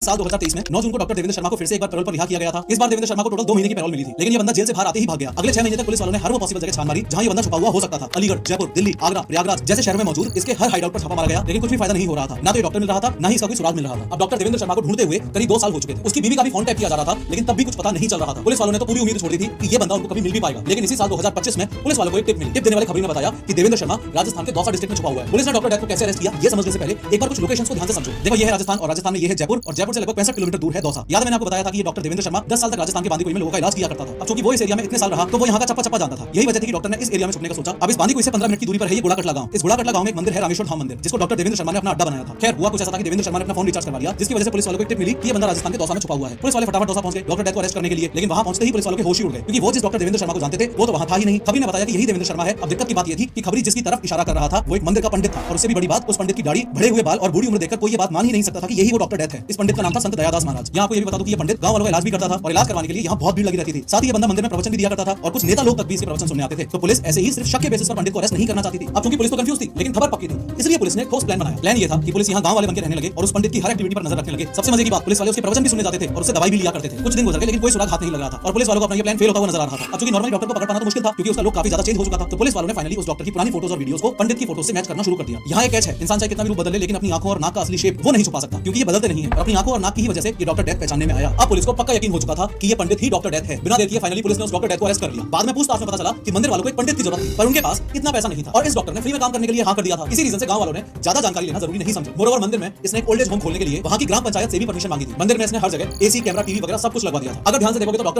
साल 2023 में 9 जून को डॉक्टर देवेंद्र शर्मा को फिर से एक बार पैरोल पर रिहा किया गया था। इस बार देवेंद्र शर्मा को टोटल 2 महीने की पैरोल मिली थी, लेकिन ये बंदा जेल से बाहर आते ही भाग गया। अगले 6 महीने तक पुलिस वालों ने हर वो पॉसिबल जगह छान मारी जहां ये बंदा छुपा हुआ हो सकता था। अलीगढ़, जयपुर, दिल्ली, आगरा, प्रयागराज जैसे शहरों में मौजूद इसके हर हाइडआउट पर छापा मारा गया, लेकिन कुछ भी फायदा नहीं हो रहा था। ना तो ये डॉक्टर मिल रहा था, ना ही इसका कोई सुराग मिल रहा था। अब डॉक्टर देवेंद्र शर्मा को ढूंढते हुए करीब 2 साल हो चुके थे। उसकी बीवी का भी फोन टैप किया जा रहा था, लेकिन तब भी कुछ पता नहीं चल रहा था। पुलिस वालों ने तो पूरी उम्मीद छोड़ दी थी कि ये बंदा उनको कभी मिल भी पाएगा। लेकिन इसी साल 2025 में पुलिस वालों को एक टिप मिली। टिप देने वाले खबरी ने बताया कि देवेंद्र शर्मा राजस्थान के दौसा डिस्ट्रिक्ट में छुपा हुआ है। पुलिस ने डॉक्टर डेथ को कैसे अरेस्ट किया ये समझने से पहले एक बार कुछ लोकेशंस को ध्यान से समझो। देखो, ये है राजस्थान और राजस्थान में ये है जयपुर और जयपुर से लगभग 65 किलोमीटर दूर है दौसा। याद मैंने आपको बताया था कि ये डॉक्टर देवेंद्र शर्मा 10 साल तक राजस्थान के बांदीकुई में लोगों का इलाज किया करता था। अब चूंकि वो इस एरिया में इतने साल रहा तो वो यहाँ का चप्पा चप्पा जानता था। यही वजह थी कि डॉक्टर ने इस एरिया में छुपने का सोचा। अब इस बांदीकुई से 15 मिनट की दूरी पर है ये गुड़ाकटला गांव। इस गुड़ाकटला गांव में एक मंदिर है, रामेश्वर धाम मंदिर, जिसको डॉक्टर देवेंद्र शर्मा ने अपना अड्डा बनाया था। खैर, हुआ कुछ ऐसा था कि देवेंद्र शर्मा ने अपना फोन रिचार्ज करवा लिया, जिसकी वजह से पुलिस वालों को एक टिप मिली कि ये बंदा राजस्थान के दौसा में छुपा हुआ है। पुलिस वाले फटाफट दौसा पहुंच गए डॉक्टर डेथ को अरेस्ट करने के लिए, लेकिन वहां पहुंचते ही पुलिस वालों के होश ही उड़ गए, क्योंकि वो जिस डॉक्टर देवेंद्र शर्मा को जानते थे वो तो वहां था ही नहीं। खबरी ने बताया कि यही देवेंद्र शर्मा है। अब दिक्कत की बात ये थी कि खबरी जिसकी तरफ इशारा कर रहा था वो एक मंदिर का पंडित था, और उससे भी बड़ी बात, उस पंडित की दाढ़ी, बड़े हुए बाल और बूढ़ी उम्र देखकर कोई ये बात मान ही नहीं सकता था कि यही वो डॉक्टर डेथ है। इस पंडित का नाम था संत दयादास महाराज। यहाँ आपको ये भी बता दूं कि ये पंडित गांव वालों का इलाज भी करता था और इलाज करवाने के लिए यहाँ बहुत भीड़ लगी रहती थी। साथ ही ये बंदा मंदिर में प्रवचन भी दिया करता था और कुछ नेता लोग तक भी इसके प्रवचन सुनने आते थे। तो पुलिस ऐसे ही सिर्फ शक के बेसिस पर पंडित को अरेस्ट नहीं करना चाहती थी। अब चूंकि पुलिस तो कंफ्यूज थी, लेकिन खबर पक्की थी, इसलिए पुलिस ने ठोस प्लान बनाया। प्लान ये था कि पुलिस यहाँ गांव वाले बनकर रहने लगे और उस पंडित की हर एक्टिविटी पर नजर रखने लगे। सबसे मजे की बात, पुलिस वाले उसके प्रवचन भी सुनने जाते थे और उससे दवाई भी लिया करते थे। कुछ दिन गुजर गए, लेकिन कोई सुराग हाथ नहीं लग रहा था और पुलिस वालों को अपना ये प्लान फेल होता हुआ नजर आ रहा था। अब चूंकि नॉर्मली डॉक्टर को पकड़ पाना तो मुश्किल था, क्योंकि उसका लुक काफी ज्यादा चेंज हो चुका था। तो पुलिस वालों ने फाइनली उस डॉक्टर की पुरानी फोटोज और वीडियोस को पंडित की फोटो से मैच करना शुरू कर दिया। यहाँ एक कैच है, इंसान चाहे कितना भी रूप बदले, लेकिन अपनी आंखों और नाक का असली शेप वो नहीं छुपा सकता, क्योंकि ये बदलते नहीं है। और अपनी आंखों और नाक की ही वजह से ये डॉक्टर डेथ पहचानने में आया। अब पुलिस को पक्का यकीन हो चुका था कि ये पंडित ही डॉक्टर डेथ है। बिना देर किए फाइनली पुलिस ने उस डॉक्टर डेथ को अरेस्ट कर लिया। बाद में पूछताछ में पता चला कि मंदिर वालों को एक पंडित की जरूरत थी, पर उनके पास इतना पैसा नहीं था और इस डॉक्टर ने फ्री में काम करने के लिए हाँ कर दिया था। इसी रीजन से गांव वालों ने ज्यादा जानकारी लेना जरूरी नहीं समझे। मोरोवर मंदिर में इसने एक ओल्ड एज होम खोलने के लिए वहां की ग्राम पंचायत से भी परमिशन मांगी थी। मंदिर में इसने हर जगह एसी, कैमरा, टीवी वगैरह सब कुछ लगवा दिया था। अगर ध्यान से देखोगे तो डॉक्टर